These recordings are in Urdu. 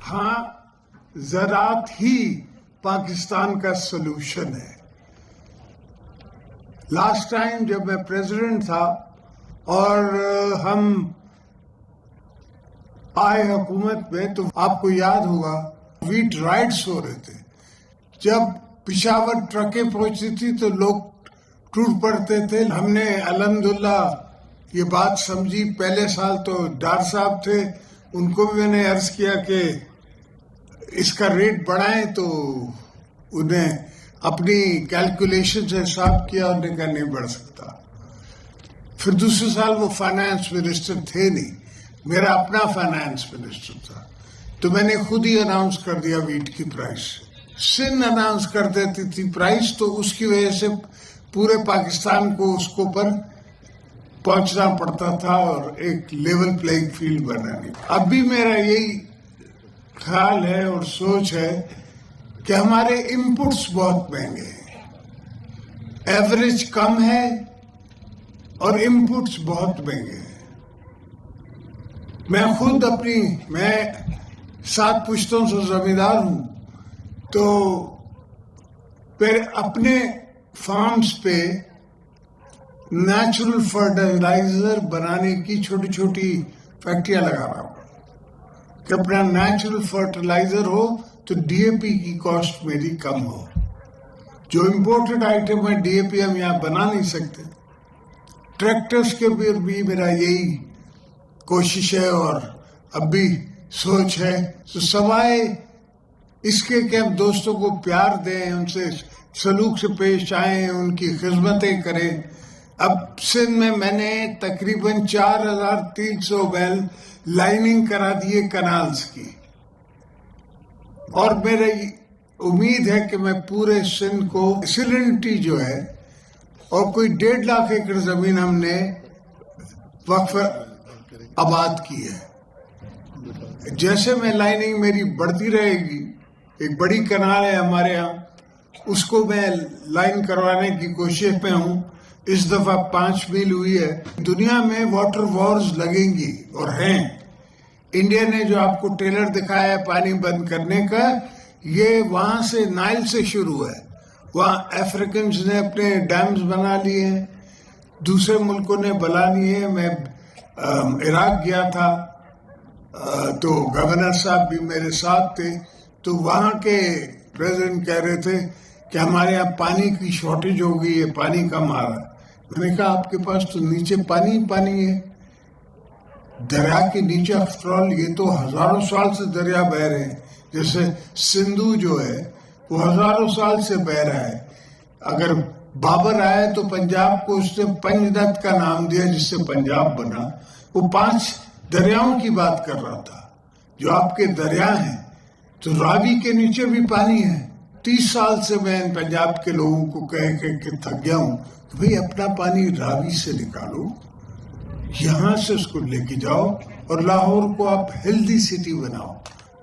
ہاں زراعت ہی پاکستان کا سلوشن ہے. لاسٹ ٹائم جب میں پریزیڈنٹ تھا اور ہم آئے حکومت میں تو آپ کو یاد ہوگا ویٹ رائٹس ہو رہے تھے. جب پشاور ٹرکیں پہنچتی تھی تو لوگ ٹوٹ پڑتے تھے. ہم نے الحمدللہ یہ بات سمجھی. پہلے سال تو ڈار صاحب تھے, ان کو بھی میں نے عرض کیا کہ اس کا ریٹ بڑھائیں, تو انہیں اپنی کیلکولیشن سے حساب کیا, انہوں نے کہا نہیں بڑھ سکتا. پھر دوسرے سال وہ فائنانس منسٹر تھے نہیں, میرا اپنا فائنانس منسٹر تھا, تو میں نے خود ہی اناؤنس کر دیا ویٹ کی پرائس. سندھ اناؤنس کر دیتی تھی پرائس, تو اس کی وجہ سے پورے پاکستان کو اس کو پر پہنچنا پڑتا تھا اور ایک لیول پلینگ فیلڈ بنانی. اب بھی میرا یہی خیال ہے اور سوچ ہے کہ ہمارے انپٹس بہت مہنگے ہیں, ایوریج کم ہے اور انپٹس بہت مہنگے ہیں. میں خود میں 7 پشتوں سے زمیندار ہوں, تو پھر اپنے فارمز پہ نیچرل فرٹیلائزر بنانے کی چھوٹی چھوٹی فیکٹریاں لگا رہا ہوں کہ اپنا نیچرل فرٹیلائزر ہو تو ڈی اے پی کی کاسٹ میری کم ہو. جو امپورٹڈ آئٹم ہے ڈی اے پی ہم یہاں بنا نہیں سکتے. ٹریکٹرز کے بھی میرا یہی کوشش ہے اور اب بھی سوچ ہے. تو سوائے اس کے کہ ہم دوستوں کو پیار دیں, ان سے سلوک سے پیش آئیں, ان کی خدمتیں کریں. اب سندھ میں نے تقریباً 4300 میل لائننگ کرا دیے کنالز کی, اور میری امید ہے کہ میں پورے سندھ کو سیلنٹی جو ہے, اور کوئی 1.5 لاکھ ایکڑ زمین ہم نے وقف آباد کی ہے. جیسے میں لائننگ میری بڑھتی رہے گی, ایک بڑی کنال ہے ہمارے ہاں, اس کو میں لائن کروانے کی کوشش میں ہوں. اس دفعہ 5 میل ہوئی ہے. دنیا میں واٹر وارز لگیں گی اور ہیں. انڈیا نے جو آپ کو ٹریلر دکھایا ہے پانی بند کرنے کا, یہ وہاں سے نائل سے شروع ہے. وہاں افریقنز نے اپنے ڈیمز بنا لیے ہیں, دوسرے ملکوں نے بنا لیے ہیں. میں عراق گیا تھا تو گورنر صاحب بھی میرے ساتھ تھے, تو وہاں کے پریزیڈنٹ کہہ رہے تھے کہ ہمارے یہاں پانی کی شارٹیج ہو گئی ہے, پانی کم آ رہا ہے. میں نے کہا آپ کے پاس تو نیچے پانی پانی ہے, دریا کے نیچے. آفٹر آل یہ تو ہزاروں سال سے دریا بہ رہے ہیں. جیسے سندھو جو ہے وہ ہزاروں سال سے بہ رہا ہے. اگر بابر آئے تو پنجاب کو اس نے پنجنت کا نام دیا, جس سے پنجاب بنا. وہ 5 دریاؤں کی بات کر رہا تھا جو آپ کے دریا ہیں. تو راوی کے نیچے بھی پانی ہے. 30 سال سے میں پنجاب کے لوگوں کو کہہ کہ تھک گیا ہوں کہ بھئی اپنا پانی راوی سے نکالو, یہاں سے اس کو لے کے جاؤ, اور لاہور کو آپ ہیلدی سٹی بناؤ.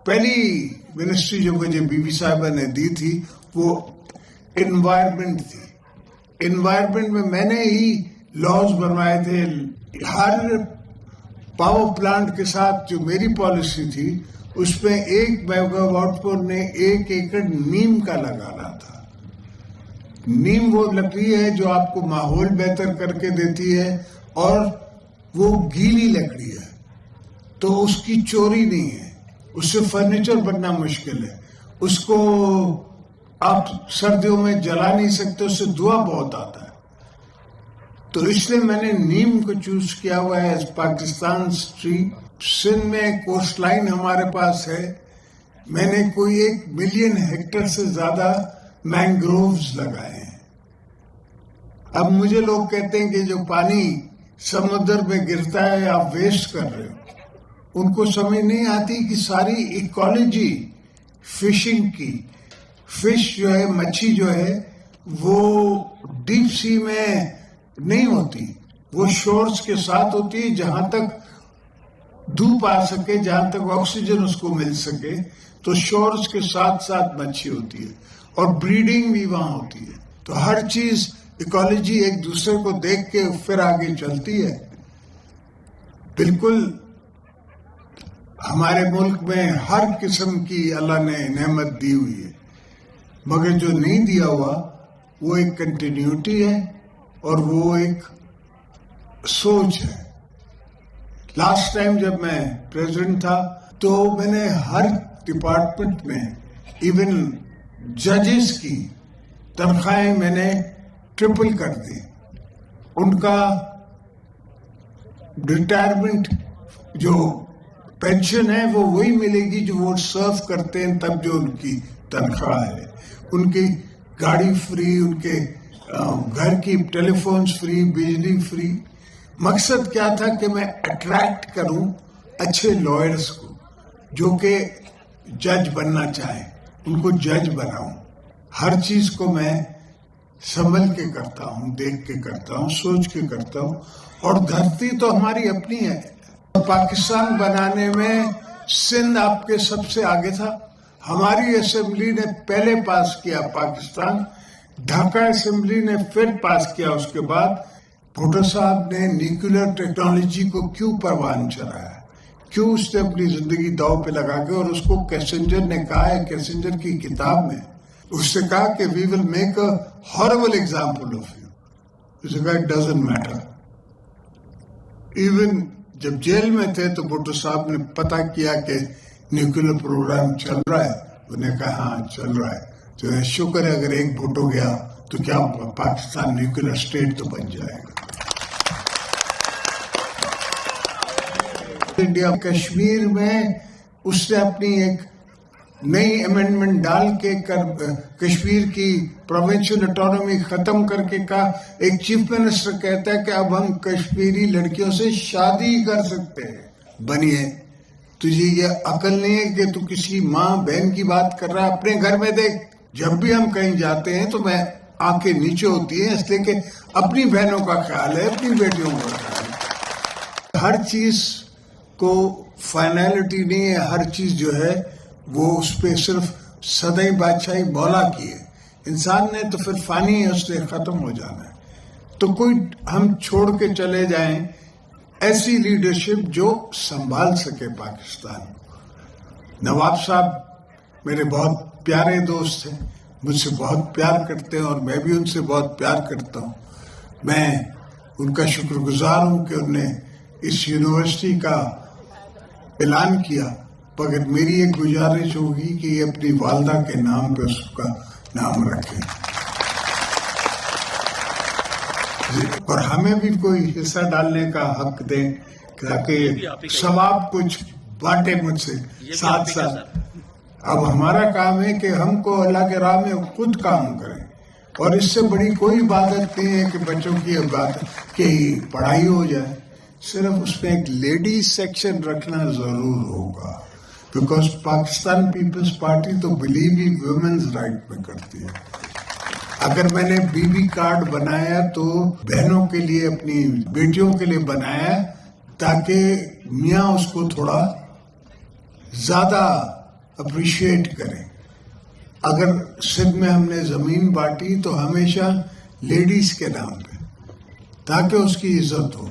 پہلی منسٹری جو مجھے بی بی صاحبہ نے دی تھی وہ انوائرمنٹ تھی. انوائرمنٹ میں نے ہی لاز بنوائے تھے. ہر پاور پلانٹ کے ساتھ جو میری پالیسی تھی اس میں 1 میگا واٹ پر نے 1 ایکڑ نیم کا لگانا تھا. نیم وہ لکڑی ہے جو آپ کو ماحول بہتر کر کے دیتی ہے, اور وہ گیلی لکڑی ہے تو اس کی چوری نہیں ہے, اس سے فرنیچر بننا مشکل ہے. اس کو آپ سردیوں میں جلا نہیں سکتے, اس سے دھواں بہت آتا ہے. تو اس لیے میں نے نیم کو چوز کیا ہوا ہے ایز پاکستان ٹری. سندھ میں کوسٹ لائن ہمارے پاس ہے. میں نے کوئی 1 ملین ہیکٹر سے زیادہ مینگرووز لگائے ہیں. اب مجھے لوگ کہتے ہیں کہ جو پانی سمندر میں گرتا ہے آپ ویسٹ کر رہے ہو. ان کو سمجھ نہیں آتی کہ ساری ایکالوجی فشنگ کی, فش جو ہے, مچھی جو ہے, وہ ڈیپ سی میں نہیں ہوتی, وہ شورز کے ساتھ ہوتی ہے. جہاں تک دھوپ آ سکے, جہاں تک آکسیجن اس کو مل سکے, تو شورز کے ساتھ ساتھ مچھی ہوتی ہے, اور بریڈنگ بھی وہاں ہوتی ہے. تو ہر چیز ایکالوجی ایک دوسرے کو دیکھ کے پھر آگے چلتی ہے. بالکل ہمارے ملک میں ہر قسم کی اللہ نے نعمت دی ہوئی ہے، مگر جو نہیں دیا ہوا وہ ایک کنٹینیوٹی ہے اور وہ ایک سوچ ہے. لاسٹ ٹائم جب میں پریزیڈنٹ تھا تو میں نے ہر ڈپارٹمنٹ میں ایون ججز کی تنخواہیں میں نے ٹرپل کر دی. ان کا ریٹائرمنٹ جو پینشن ہے وہ وہی ملے گی جو وہ سرو کرتے ہیں تب جو ان کی تنخواہ ہے. ان کی گاڑی فری، ان کے گھر کی ٹیلی فونز فری، بجلی فری. مقصد کیا تھا کہ میں اٹریکٹ کروں اچھے لائرز کو جو کہ جج بننا چاہیں، ان کو جج بناؤں. ہر چیز کو میں سنبھل کے کرتا ہوں، دیکھ کے کرتا ہوں، سوچ کے کرتا ہوں. اور دھرتی تو ہماری اپنی ہے. پاکستان بنانے میں سندھ آپ کے سب سے آگے تھا. ہماری اسمبلی نے پہلے پاس کیا پاکستان، ڈھاکہ اسمبلی نے پھر پاس کیا. اس کے بعد بھٹو صاحب نے نیوکلیر ٹیکنالوجی کو کیوں پروان چڑھایا، کیوں اس نے اپنی زندگی داؤ پہ لگا کے، اور اس کو کیسنجر نے کہا ہے، کیسنجر کی کتاب میں اس نے کہا کہ we will make a horrible example of you. اس نے کہا اٹ ڈزنٹ میٹر. ایون جب جیل میں تھے تو بھٹو صاحب نے پتہ کیا کہ نیوکلیر پروگرام چل رہا ہے. انہوں نے کہا ہاں چل رہا ہے. تو شکر ہے اگر ایک بھٹو گیا تو کیا پاکستان نیوکلیر اسٹیٹ تو بن جائے گا. انڈیا کشمیر میں اس نے اپنی ایک نئی امینڈمنٹ ڈال کے کشمیر کی پروونشل اٹانومی ختم کر کے کہا. ایک چیف منسٹر کہتا ہے کہ اب ہم کشمیری لڑکیوں سے شادی کر سکتے ہیں. بنیے تجھے یہ عقل نہیں ہے کہ تو کسی ماں بہن کی بات کر رہا ہے؟ اپنے گھر میں دیکھ، جب بھی ہم کہیں جاتے ہیں تو میں آنکھیں نیچے ہوتی ہیں، اس لیے کہ اپنی بہنوں کا خیال ہے، اپنی بیٹیوں کا خیال ہے. ہر چیز کو فائنلٹی نہیں ہے، ہر چیز جو ہے وہ اس پہ صرف سدائی بادشاہی مولا کی ہے. انسان نے تو پھر فانی ہے، اس نے ختم ہو جانا ہے. تو کوئی ہم چھوڑ کے چلے جائیں ایسی لیڈرشپ جو سنبھال سکے پاکستان. نواب صاحب میرے بہت پیارے دوست ہیں، مجھ سے بہت پیار کرتے ہیں اور میں بھی ان سے بہت پیار کرتا ہوں. میں ان کا شکر گزار ہوں کہ انہوں نے اس یونیورسٹی کا اعلان کیا. مگر میری ایک گزارش ہوگی کہ یہ اپنی والدہ کے نام پہ اس کا نام رکھیں اور ہمیں بھی کوئی حصہ ڈالنے کا حق دیں تاکہ ثواب کچھ بانٹے مجھ سے ساتھ ساتھ. اب ہمارا کام ہے کہ ہم کو اللہ کے راہ میں خود کام کریں، اور اس سے بڑی کوئی عبادت نہیں ہے کہ بچوں کی عبادت کی پڑھائی ہو جائے. صرف اس میں ایک لیڈیز سیکشن رکھنا ضرور ہوگا، بیکاز پاکستان پیپلز پارٹی تو بلیو ہی ویمنز رائٹ میں کرتی ہے. اگر میں نے بی بی کارڈ بنایا تو بہنوں کے لیے، اپنی بیٹیوں کے لیے بنایا تاکہ میاں اس کو تھوڑا زیادہ اپریشیٹ کریں. اگر سندھ میں ہم نے زمین بانٹی تو ہمیشہ لیڈیز کے نام پہ، تاکہ اس کی عزت ہو.